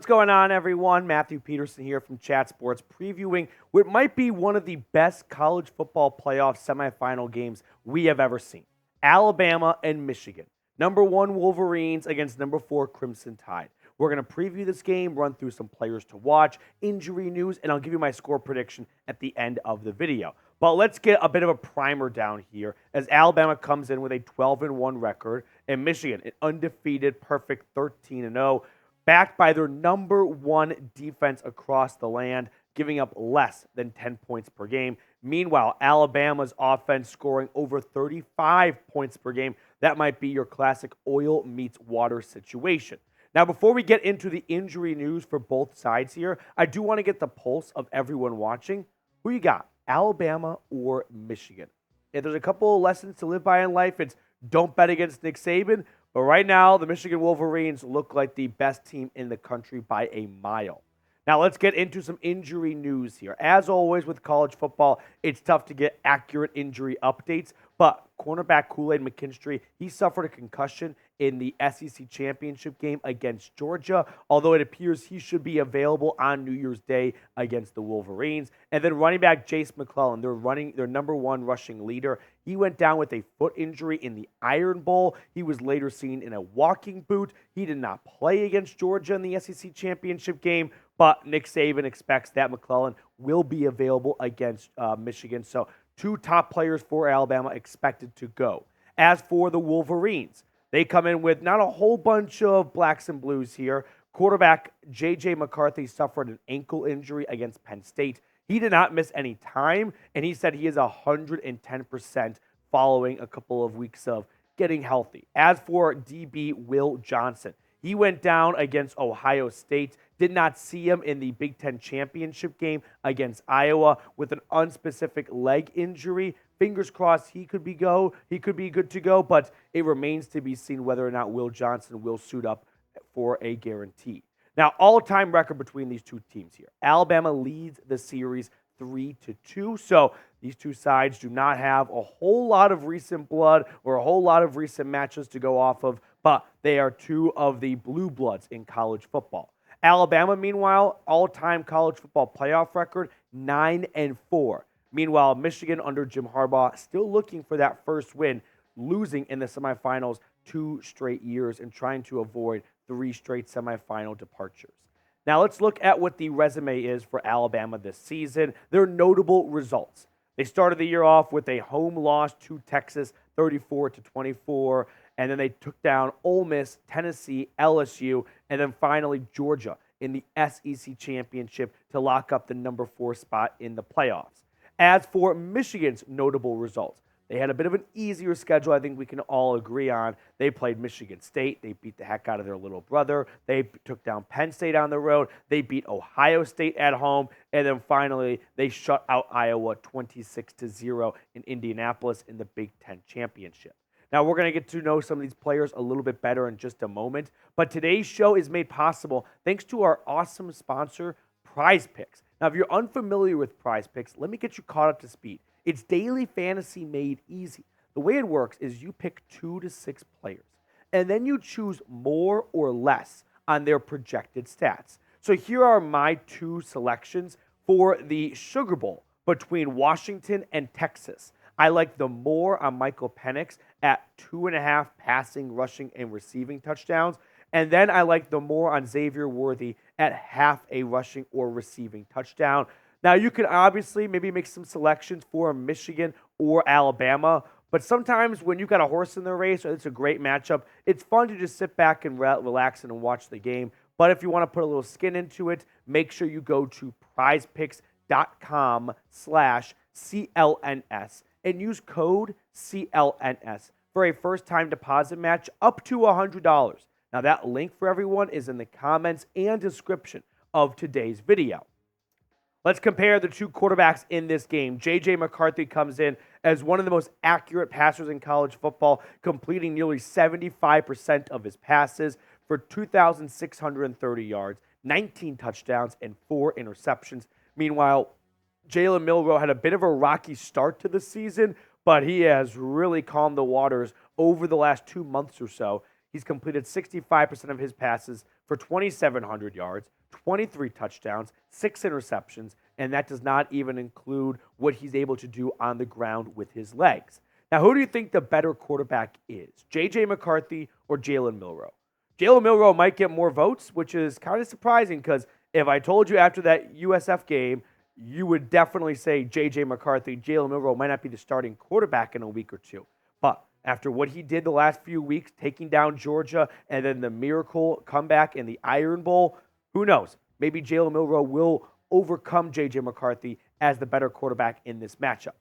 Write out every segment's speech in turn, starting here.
What's going on, everyone? Matthew Peterson here from Chat Sports, previewing what might be one of the best college football playoff semifinal games we have ever seen. Alabama and Michigan. Number 1 Wolverines against number 4 Crimson Tide. We're going to preview this game, run through some players to watch, injury news, and I'll give you my score prediction at the end of the video. But let's get a bit of a primer down here as Alabama comes in with a 12-1 record and Michigan an undefeated, perfect 13-0. Backed by their number 1 defense across the land, giving up less than 10 points per game. Meanwhile, Alabama's offense scoring over 35 points per game. That might be your classic oil meets water situation. Now, before we get into the injury news for both sides here, I do want to get the pulse of everyone watching. Who you got, Alabama or Michigan? If there's a couple of lessons to live by in life, it's don't bet against Nick Saban. But right now, the Michigan Wolverines look like the best team in the country by a mile. Now, let's get into some injury news here. As always with college football, it's tough to get accurate injury updates, but cornerback Kool-Aid McKinstry, he suffered a concussion in the SEC championship game against Georgia, although it appears he should be available on New Year's Day against the Wolverines. And then running back JJ McCarthy, their number 1 rushing leader, he went down with a foot injury in the Iron Bowl. He was later seen in a walking boot. He did not play against Georgia in the SEC championship game, but Nick Saban expects that McClellan will be available against Michigan. So 2 top players for Alabama expected to go. As for the Wolverines, they come in with not a whole bunch of blacks and blues here. Quarterback JJ McCarthy suffered an ankle injury against Penn State. He did not miss any time, and he said he is 110% following a couple of weeks of getting healthy. As for DB Will Johnson, he went down against Ohio State. Did not see him in the Big Ten championship game against Iowa with an unspecific leg injury. Fingers crossed he could be good to go, but it remains to be seen whether or not Will Johnson will suit up for a guarantee. Now, all-time record between these 2 teams here. Alabama leads the series 3-2, so these 2 sides do not have a whole lot of recent blood or a whole lot of recent matches to go off of, but they are 2 of the blue bloods in college football. Alabama, meanwhile, all-time college football playoff record, 9-4. Meanwhile, Michigan under Jim Harbaugh still looking for that first win, losing in the semifinals 2 straight years and trying to avoid 3 straight semifinal departures. Now let's look at what the resume is for Alabama this season. Their notable results. They started the year off with a home loss to Texas, 34-24, and then they took down Ole Miss, Tennessee, LSU, and then finally Georgia in the SEC championship to lock up the number 4 spot in the playoffs. As for Michigan's notable results, they had a bit of an easier schedule, I think we can all agree on. They played Michigan State. They beat the heck out of their little brother. They took down Penn State on the road. They beat Ohio State at home. And then finally, they shut out Iowa 26-0 in Indianapolis in the Big Ten championship. Now, we're going to get to know some of these players a little bit better in just a moment. But today's show is made possible thanks to our awesome sponsor, Prize Picks. Now, if you're unfamiliar with Prize Picks, let me get you caught up to speed. It's daily fantasy made easy. The way it works is you pick 2 to 6 players, and then you choose more or less on their projected stats. So here are my 2 selections for the Sugar Bowl between Washington and Texas. I like the more on Michael Penix at 2.5 passing, rushing, and receiving touchdowns. And then I like the more on Xavier Worthy at half a rushing or receiving touchdown. Now, you could obviously maybe make some selections for Michigan or Alabama, but sometimes when you've got a horse in the race or it's a great matchup, it's fun to just sit back and relax and watch the game. But if you want to put a little skin into it, make sure you go to prizepicks.com/CLNS and use code CLNS for a first-time deposit match up to $100. Now, that link for everyone is in the comments and description of today's video. Let's compare the 2 quarterbacks in this game. JJ McCarthy comes in as one of the most accurate passers in college football, completing nearly 75% of his passes for 2,630 yards, 19 touchdowns, and 4 interceptions. Meanwhile, Jalen Milroe had a bit of a rocky start to the season, but he has really calmed the waters over the last 2 months or so. He's completed 65% of his passes for 2,700 yards, 23 touchdowns, 6 interceptions, and that does not even include what he's able to do on the ground with his legs. Now, who do you think the better quarterback is, JJ McCarthy or Jalen Milroe? Jalen Milroe might get more votes, which is kind of surprising because if I told you after that USF game, you would definitely say JJ McCarthy. Jalen Milroe might not be the starting quarterback in a week or two. But after what he did the last few weeks, taking down Georgia and then the miracle comeback in the Iron Bowl, who knows? Maybe Jalen Milroe will overcome JJ McCarthy as the better quarterback in this matchup.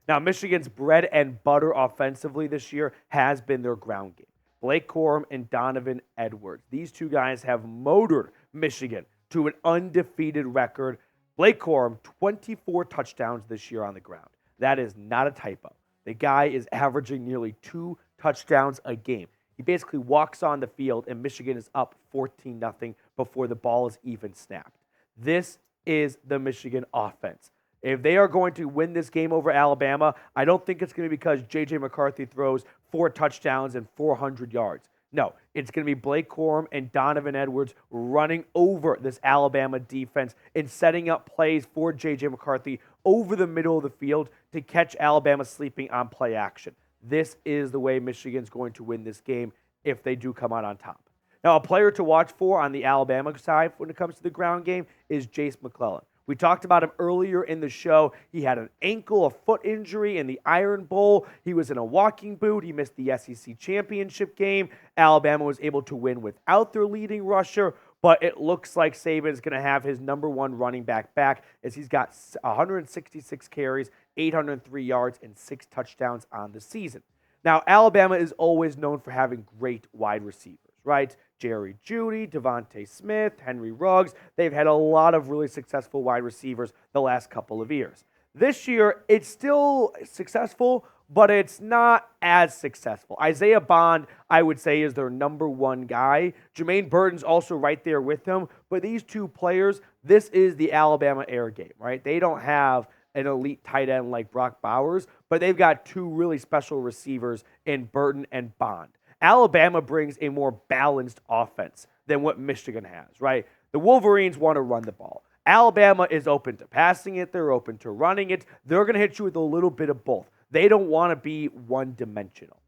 Now, Michigan's bread and butter offensively this year has been their ground game. Blake Corum and Donovan Edwards. These two guys have motored Michigan to an undefeated record. Blake Corum, 24 touchdowns this year on the ground. That is not a typo. The guy is averaging nearly 2 touchdowns a game. He basically walks on the field, and Michigan is up 14-0 before the ball is even snapped. This is the Michigan offense. If they are going to win this game over Alabama, I don't think it's going to be because J.J. McCarthy throws 4 touchdowns and 400 yards. No, it's going to be Blake Corum and Donovan Edwards running over this Alabama defense and setting up plays for J.J. McCarthy over the middle of the field to catch Alabama sleeping on play action. This is the way Michigan's going to win this game if they do come out on top. Now, a player to watch for on the Alabama side when it comes to the ground game is Jace McClellan. We talked about him earlier in the show. He had an ankle, a foot injury in the Iron Bowl. He was in a walking boot. He missed the SEC championship game. Alabama was able to win without their leading rusher, but it looks like Saban is going to have his number one running back as he's got 166 carries, 803 yards, and 6 touchdowns on the season. Now, Alabama is always known for having great wide receivers, right? Jerry Jeudy, Devontae Smith, Henry Ruggs. They've had a lot of really successful wide receivers the last couple of years. This year, it's still successful, but it's not as successful. Isaiah Bond, I would say, is their number one guy. Jermaine Burton's also right there with him. But these two players, this is the Alabama air game, right? They don't have an elite tight end like Brock Bowers, but they've got 2 really special receivers in Burton and Bond. Alabama brings a more balanced offense than what Michigan has, right? The Wolverines want to run the ball. Alabama is open to passing it. They're open to running it. They're going to hit you with a little bit of both. They don't want to be one-dimensional.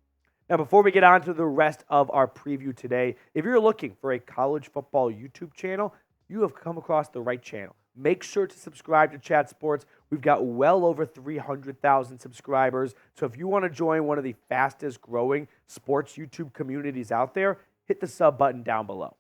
Now, before we get on to the rest of our preview today, if you're looking for a college football YouTube channel, you have come across the right channel. Make sure to subscribe to Chat Sports. We've got well over 300,000 subscribers. So if you want to join one of the fastest growing sports YouTube communities out there, hit the sub button down below.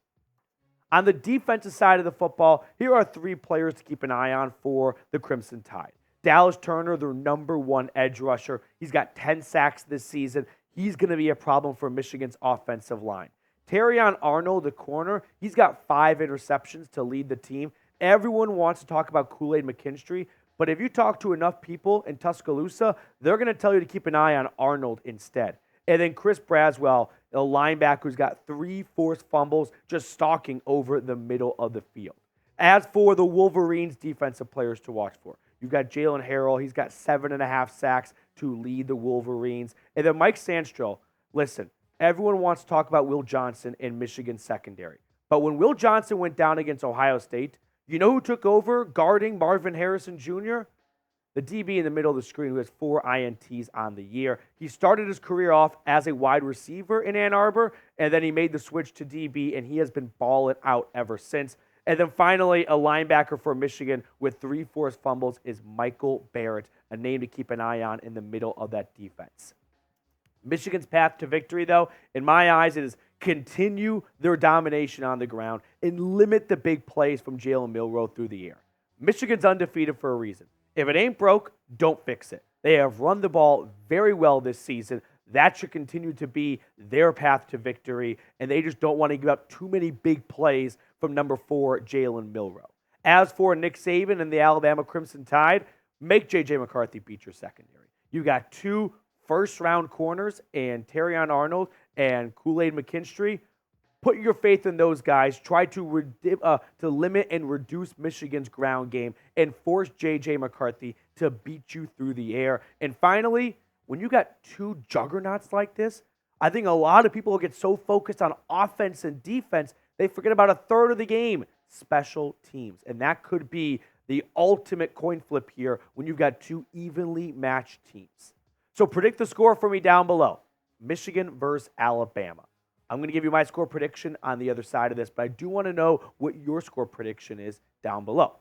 On the defensive side of the football, here are 3 players to keep an eye on for the Crimson Tide. Dallas Turner, their number 1 edge rusher. He's got 10 sacks this season. He's going to be a problem for Michigan's offensive line. Terrion Arnold, the corner, he's got 5 interceptions to lead the team. Everyone wants to talk about Kool-Aid McKinstry, but if you talk to enough people in Tuscaloosa, they're going to tell you to keep an eye on Arnold instead. And then Chris Braswell, a linebacker who's got 3 forced fumbles, just stalking over the middle of the field. As for the Wolverines' defensive players to watch for, you've got Jalen Harrell. He's got 7.5 sacks to lead the Wolverines. And then Mike Sandstro, listen, everyone wants to talk about Will Johnson in Michigan's secondary. But when Will Johnson went down against Ohio State, you know who took over guarding Marvin Harrison Jr.? The DB in the middle of the screen who has 4 INTs on the year. He started his career off as a wide receiver in Ann Arbor, and then he made the switch to DB, and he has been balling out ever since. And then finally, a linebacker for Michigan with 3 forced fumbles is Michael Barrett, a name to keep an eye on in the middle of that defense. Michigan's path to victory, though, in my eyes, is continue their domination on the ground and limit the big plays from Jalen Milroe through the air. Michigan's undefeated for a reason. If it ain't broke, don't fix it. They have run the ball very well this season. That should continue to be their path to victory, and they just don't want to give up too many big plays from number 4, Jalen Milroe. As for Nick Saban and the Alabama Crimson Tide, make JJ McCarthy beat your secondary. You got 2 first-round corners and Terrion Arnold and Kool-Aid McKinstry. Put your faith in those guys. Try to limit and reduce Michigan's ground game and force J.J. McCarthy to beat you through the air. And finally, when you got 2 juggernauts like this, I think a lot of people get so focused on offense and defense, they forget about a third of the game, special teams. And that could be the ultimate coin flip here when you've got two evenly matched teams. So predict the score for me down below. Michigan versus Alabama. I'm going to give you my score prediction on the other side of this, but I do want to know what your score prediction is down below.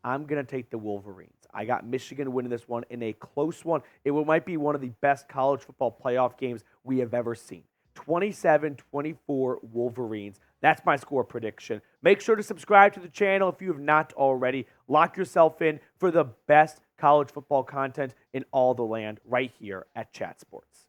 I'm going to take the Wolverines. I got Michigan winning this one in a close one. It might be one of the best college football playoff games we have ever seen. 27-24 Wolverines. That's my score prediction. Make sure to subscribe to the channel if you have not already. Lock yourself in for the best college football content in all the land right here at Chat Sports.